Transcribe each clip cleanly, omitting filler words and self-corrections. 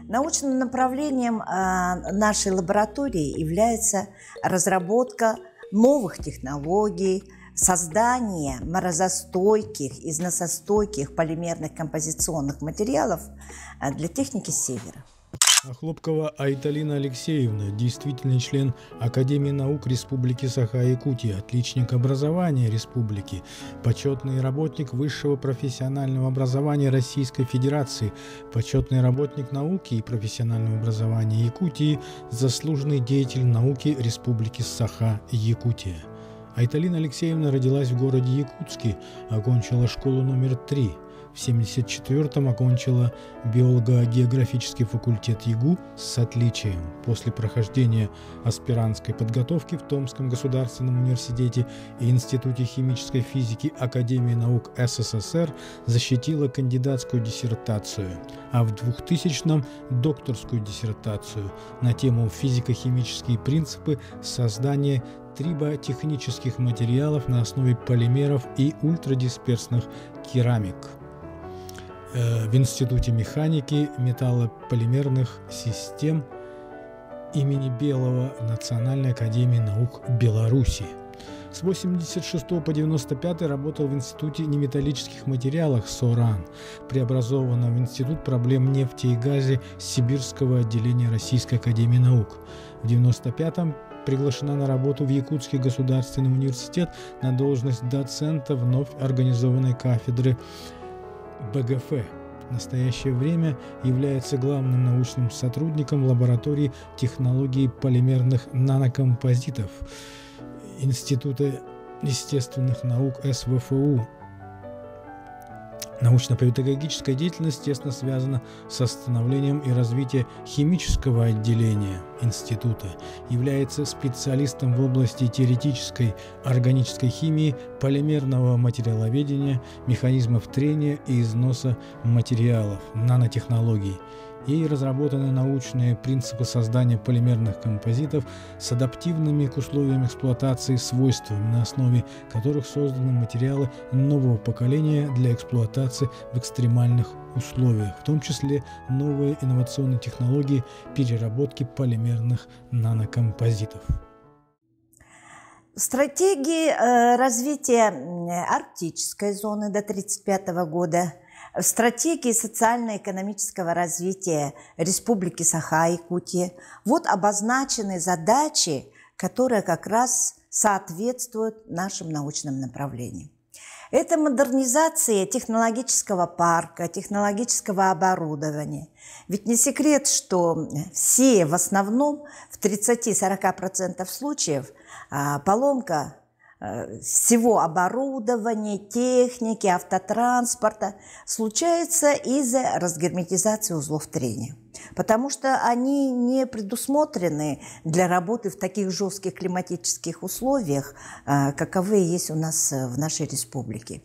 Научным направлением нашей лаборатории является разработка новых технологий, создание морозостойких, износостойких полимерных композиционных материалов для техники Севера. Хлопкова Айталина Алексеевна, действительный член Академии наук Республики Саха-Якутия, отличник образования Республики, почетный работник высшего профессионального образования Российской Федерации, почетный работник науки и профессионального образования Якутии, заслуженный деятель науки Республики Саха-Якутия. Айталина Алексеевна родилась в городе Якутске, окончила школу номер 3. В 1974-м окончила биолого-географический факультет ЯГУ с отличием. После прохождения аспирантской подготовки в Томском государственном университете и Институте химической физики Академии наук СССР защитила кандидатскую диссертацию, а в 2000-м докторскую диссертацию на тему «Физико-химические принципы создания триботехнических материалов на основе полимеров и ультрадисперсных керамик» в Институте механики металлополимерных систем имени Белого Национальной академии наук Беларуси. С 1986 по 1995 работал в Институте неметаллических материалов СОРАН, преобразованном в Институт проблем нефти и газа Сибирского отделения Российской академии наук. В 1995-м приглашена на работу в Якутский государственный университет на должность доцента вновь организованной кафедры БГФ. В настоящее время является главным научным сотрудником лаборатории технологий полимерных нанокомпозитов Института естественных наук СВФУ. Научно-педагогическая деятельность тесно связана со становлением и развитием химического отделения института, является специалистом в области теоретической органической химии, полимерного материаловедения, механизмов трения и износа материалов, нанотехнологий. Ей разработаны научные принципы создания полимерных композитов с адаптивными к условиям эксплуатации свойствами, на основе которых созданы материалы нового поколения для эксплуатации в экстремальных условиях, в том числе новые инновационные технологии переработки полимерных нанокомпозитов. Стратегии развития арктической зоны до 1935 года, в стратегии социально-экономического развития Республики Саха-Якутия вот обозначены задачи, которые как раз соответствуют нашим научным направлениям. Это модернизация технологического парка, технологического оборудования. Ведь не секрет, что все в основном в 30-40% случаев поломка всего оборудования, техники, автотранспорта случается из-за разгерметизации узлов трения, потому что они не предусмотрены для работы в таких жестких климатических условиях, каковые есть у нас в нашей республике.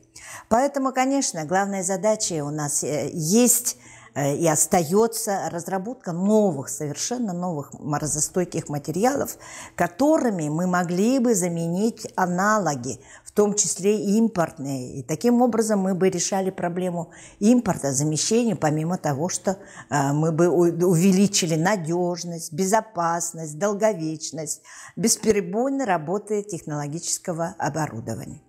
Поэтому, конечно, главная задача у нас есть и остается разработка новых, совершенно новых морозостойких материалов, которыми мы могли бы заменить аналоги, в том числе и импортные. И таким образом мы бы решали проблему импорта, замещения, помимо того, что мы бы увеличили надежность, безопасность, долговечность бесперебойной работы технологического оборудования.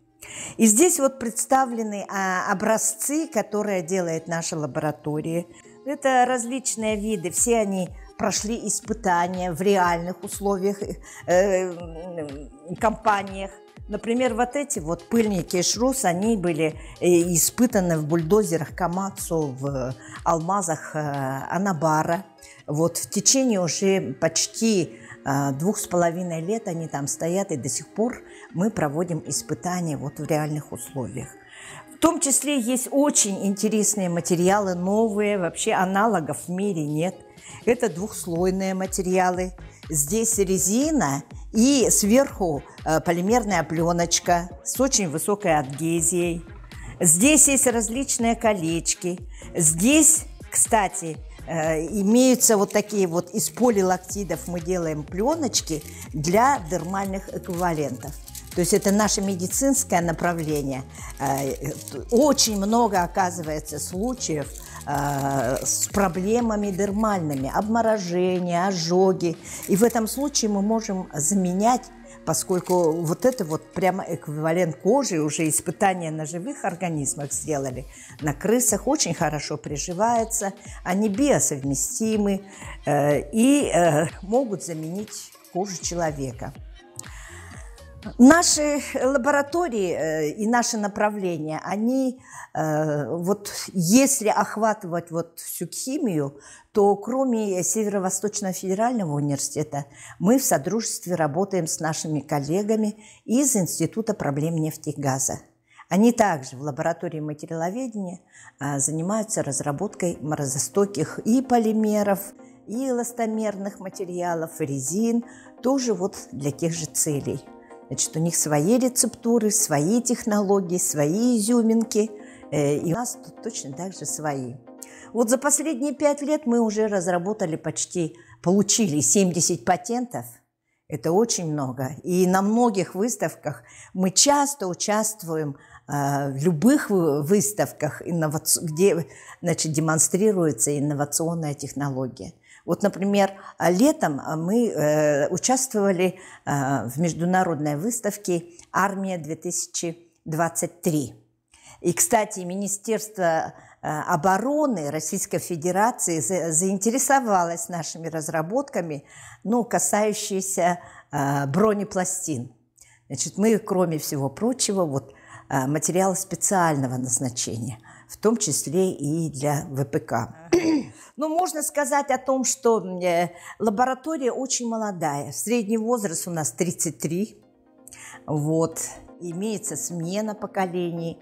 И здесь вот представлены образцы, которые делает наша лаборатория. Это различные виды, все они прошли испытания в реальных условиях, компаниях. Например, вот эти вот пыльники Шрус, они были испытаны в бульдозерах Камацу, в алмазах Анабара. Вот в течение уже почти 2,5 лет они там стоят, и до сих пор мы проводим испытания вот в реальных условиях. В том числе есть очень интересные материалы, новые, вообще аналогов в мире нет. Это двухслойные материалы. Здесь резина и сверху полимерная пленочка с очень высокой адгезией. Здесь есть различные колечки. Здесь, кстати, имеются вот такие вот из полилактидов мы делаем пленочки для дермальных эквивалентов. То есть это наше медицинское направление. Очень много, оказывается, случаев с проблемами дермальными, обморожения, ожоги. И в этом случае мы можем заменять, поскольку вот это вот прямо эквивалент кожи, уже испытания на живых организмах сделали, на крысах очень хорошо приживается, они биосовместимы и могут заменить кожу человека. Наши лаборатории и наши направления, они, вот если охватывать вот всю химию, то кроме Северо-Восточного федерального университета мы в содружестве работаем с нашими коллегами из Института проблем нефти и газа. Они также в лаборатории материаловедения занимаются разработкой морозостойких и полимеров, и эластомерных материалов, и резин, тоже вот для тех же целей. Значит, у них свои рецептуры, свои технологии, свои изюминки, и у нас тут точно так же свои. Вот за последние 5 лет мы уже разработали получили 70 патентов. Это очень много. И на многих выставках мы часто участвуем в любых выставках, где, значит, демонстрируется инновационная технология. Вот, например, летом мы участвовали в международной выставке «Армия-2023». И, кстати, Министерство обороны Российской Федерации заинтересовалось нашими разработками, касающиеся бронепластин. Значит, мы, кроме всего прочего, вот, материалы специального назначения, в том числе и для ВПК. Можно сказать о том, что лаборатория очень молодая. Средний возраст у нас 33. Вот. Имеется смена поколений.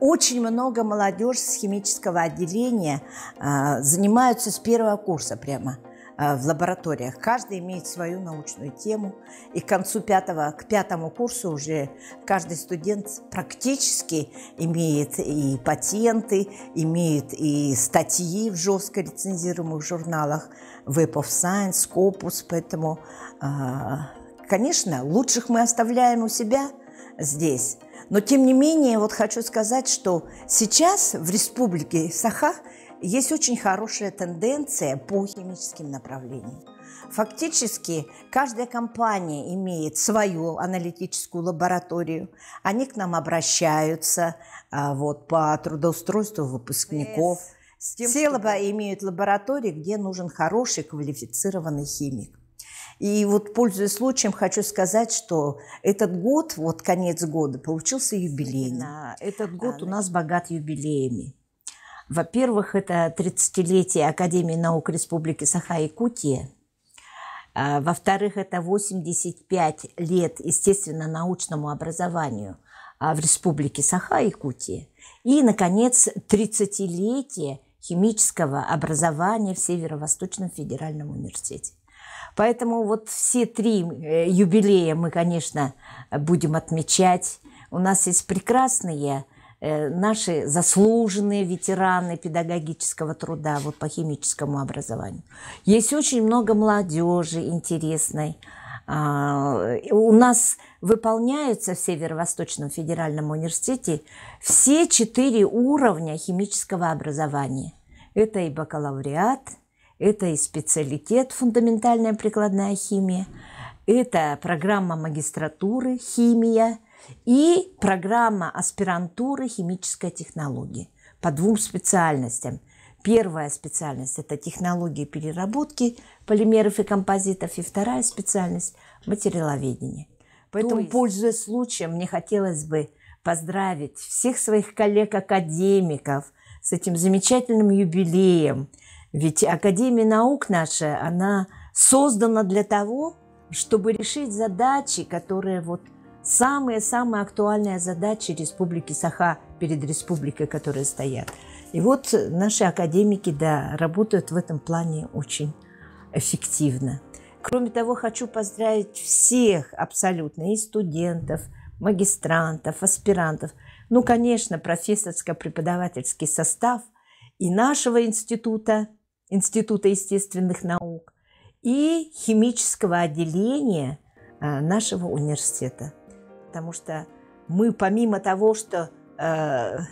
Очень много молодежи с химического отделения занимаются с первого курса прямо в лабораториях. Каждый имеет свою научную тему. И к концу к 5-му курсу уже каждый студент практически имеет и патенты, имеет и статьи в жестко рецензируемых журналах Web of Science, Scopus. Поэтому, конечно, лучших мы оставляем у себя здесь. Но, тем не менее, вот хочу сказать, что сейчас в Республике Саха есть очень хорошая тенденция по химическим направлениям. Фактически каждая компания имеет свою аналитическую лабораторию. Они к нам обращаются по трудоустройству выпускников. Все имеют лаборатории, где нужен хороший квалифицированный химик. И вот, пользуясь случаем, хочу сказать, что этот год, вот конец года, получился юбилейный. Этот год у нас богат юбилеями. Во-первых, это 30-летие Академии наук Республики Саха-Якутия. Во-вторых, это 85 лет естественно-научному образованию в Республике Саха-Якутия. И, наконец, 30-летие химического образования в Северо-Восточном федеральном университете. Поэтому вот все 3 юбилея мы, конечно, будем отмечать. У нас есть прекрасные наши заслуженные ветераны педагогического труда вот по химическому образованию. Есть очень много молодежи интересной. У нас выполняются в Северо-Восточном федеральном университете все 4 уровня химического образования. Это и бакалавриат, это и специалитет фундаментальная прикладная химия, это программа магистратуры химия и программа аспирантуры химическая технология по 2 специальностям. Первая специальность – это технологии переработки полимеров и композитов, и вторая специальность – материаловедение. Поэтому, пользуясь случаем, мне хотелось бы поздравить всех своих коллег-академиков с этим замечательным юбилеем. Ведь Академия наук наша, она создана для того, чтобы решить задачи, которые вот самые-самые актуальные задачи Республики Саха перед республикой, которые стоят. И вот наши академики, да, работают в этом плане очень эффективно. Кроме того, хочу поздравить всех абсолютно, и студентов, магистрантов, аспирантов, конечно, профессорско-преподавательский состав и нашего института, Института естественных наук и химического отделения нашего университета. Потому что мы, помимо того, что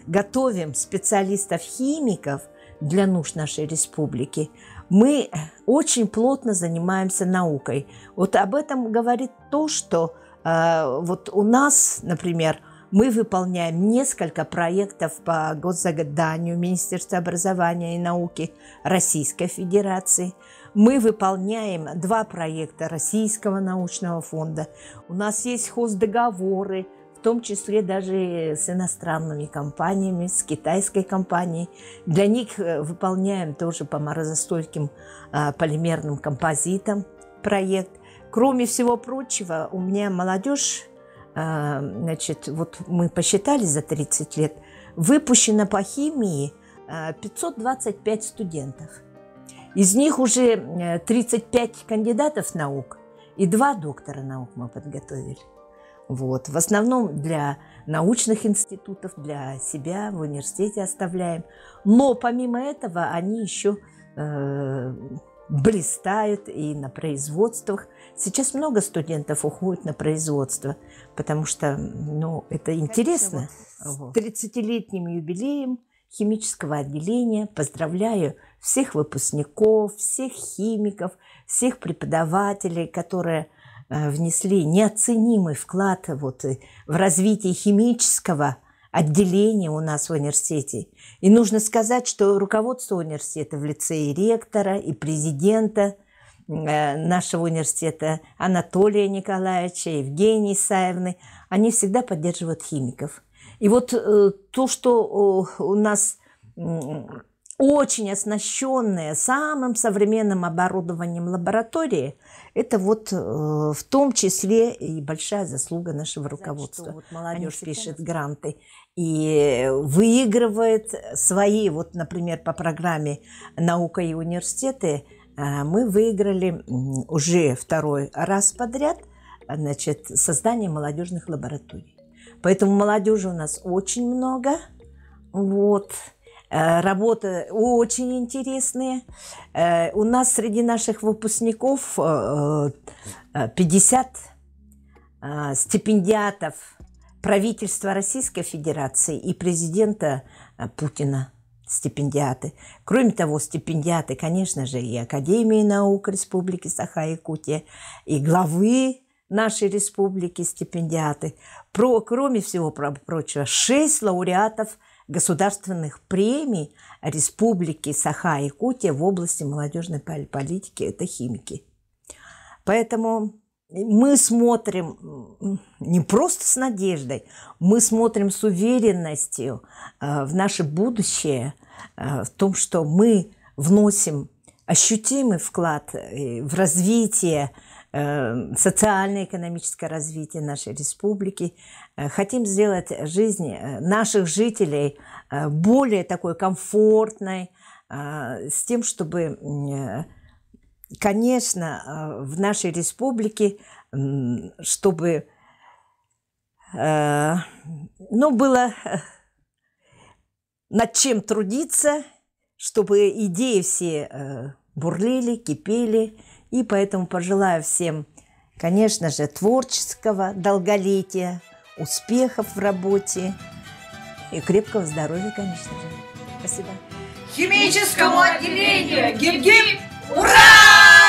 готовим специалистов-химиков для нужд нашей республики, мы очень плотно занимаемся наукой. Вот об этом говорит то, что вот у нас, например, мы выполняем несколько проектов по госзаданию Министерства образования и науки Российской Федерации. Мы выполняем 2 проекта Российского научного фонда. У нас есть хоздоговоры, в том числе даже с иностранными компаниями, с китайской компанией. Для них выполняем тоже по морозостойким полимерным композитам проект. Кроме всего прочего, у меня молодежь, значит, вот мы посчитали за 30 лет, выпущено по химии 525 студентов. Из них уже 35 кандидатов наук и 2 доктора наук мы подготовили. Вот. В основном для научных институтов, для себя в университете оставляем. Но помимо этого они еще блистают и на производствах. Сейчас много студентов уходят на производство, потому что это интересно. С 30-летним юбилеем химического отделения поздравляю всех выпускников, всех химиков, всех преподавателей, которые внесли неоценимый вклад в развитие химического отделения у нас в университете. И нужно сказать, что руководство университета в лице и ректора, и президента нашего университета Анатолия Николаевича, Евгении Исаевны, они всегда поддерживают химиков. И вот то, что у нас очень оснащенная самым современным оборудованием лаборатории, это в том числе и большая заслуга нашего руководства. Молодежь пишет гранты и выигрывает свои, например, по программе «Наука и университеты» мы выиграли уже 2-й раз подряд, значит, создание молодежных лабораторий. Поэтому молодежи у нас очень много. Работы очень интересные. У нас среди наших выпускников 50 стипендиатов правительства Российской Федерации и президента Путина стипендиаты. Кроме того, стипендиаты, конечно же, и Академии наук Республики Саха-Якутия, и главы нашей республики стипендиаты. Кроме всего прочего, 6 лауреатов государственных премий Республики Саха-Якутия в области молодежной политики – это химики. Поэтому мы смотрим не просто с надеждой, мы смотрим с уверенностью в наше будущее, в том, что мы вносим ощутимый вклад в развитие, социально-экономическое развитие нашей республики. Хотим сделать жизнь наших жителей более такой комфортной, с тем, чтобы, конечно, в нашей республике, чтобы было над чем трудиться, чтобы идеи все бурлили, кипели. И поэтому пожелаю всем, конечно же, творческого долголетия, успехов в работе и крепкого здоровья, конечно же. Спасибо. Химическому отделению! Гип-гип! Ура!